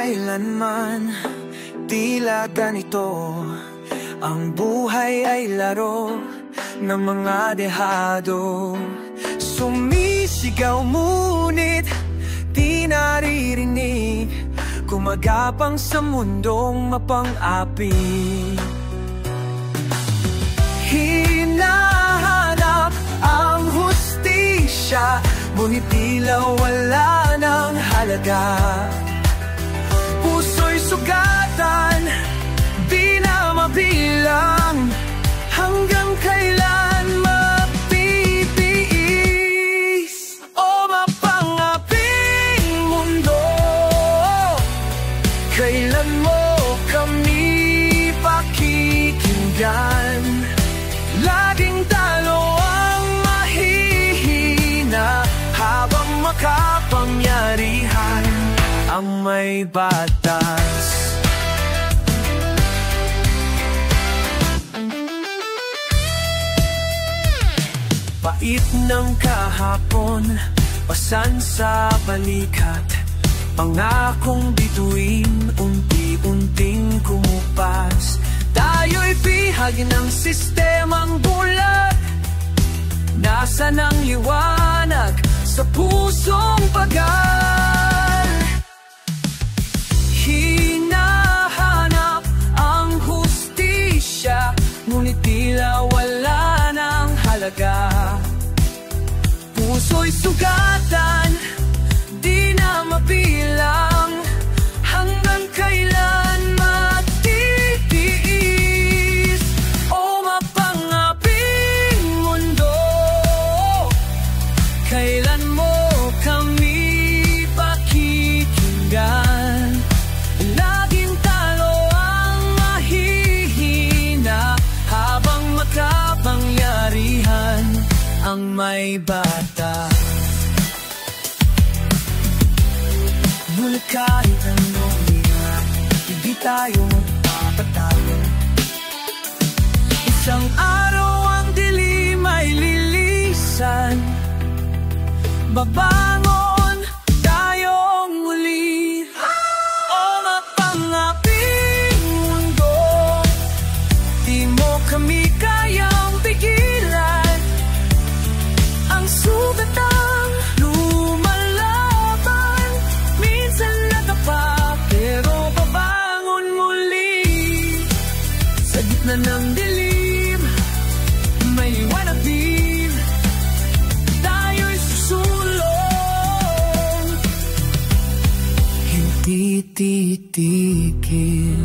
kailanman tila ganito. Ang buhay ay laro ng mga dehado. Sumisigaw ngunit di naririnig, gumagapang sa mundong mapang-api. Hinahanap ang hustisya, ngunit tila wala ng halaga. Puso'y sugatan, di na mabilang, hanggang kailan mapipis o mapangaping mundo. Kailan mo kami pakikinggan? Laging talo ang mahihina, habang makapangyarihan ang may batas. Pait ng kahapon, pasan sa balikat, pangakong bituin, unti-unting kumupas. Tayo'y bihag ng sistemang bulat, nasaan ang liwanag sa pusong pagal? Hinahanap ang hustisya, ngunit tila wala ng halaga. Puso'y sugatan, di na mabilang, hanggang kailan matitiis o mapangaping mundo. Kailan mo kami pakikinggan? Laging talo ang mahihina, habang makapangyarihan ang may batas. Ngunit kahit anong hirap, hindi tayo magpapatalo. Isang araw ang dilim ay lilisan, babangon tayong muli. O mapangaping mundo, di mo kami kayang pigilan. Ang sugatang lumalaban, minsan natapak, pero babangon muli. Sa gitna ng dilim, may liwanag din, tayo'y susulong, hindi titigil.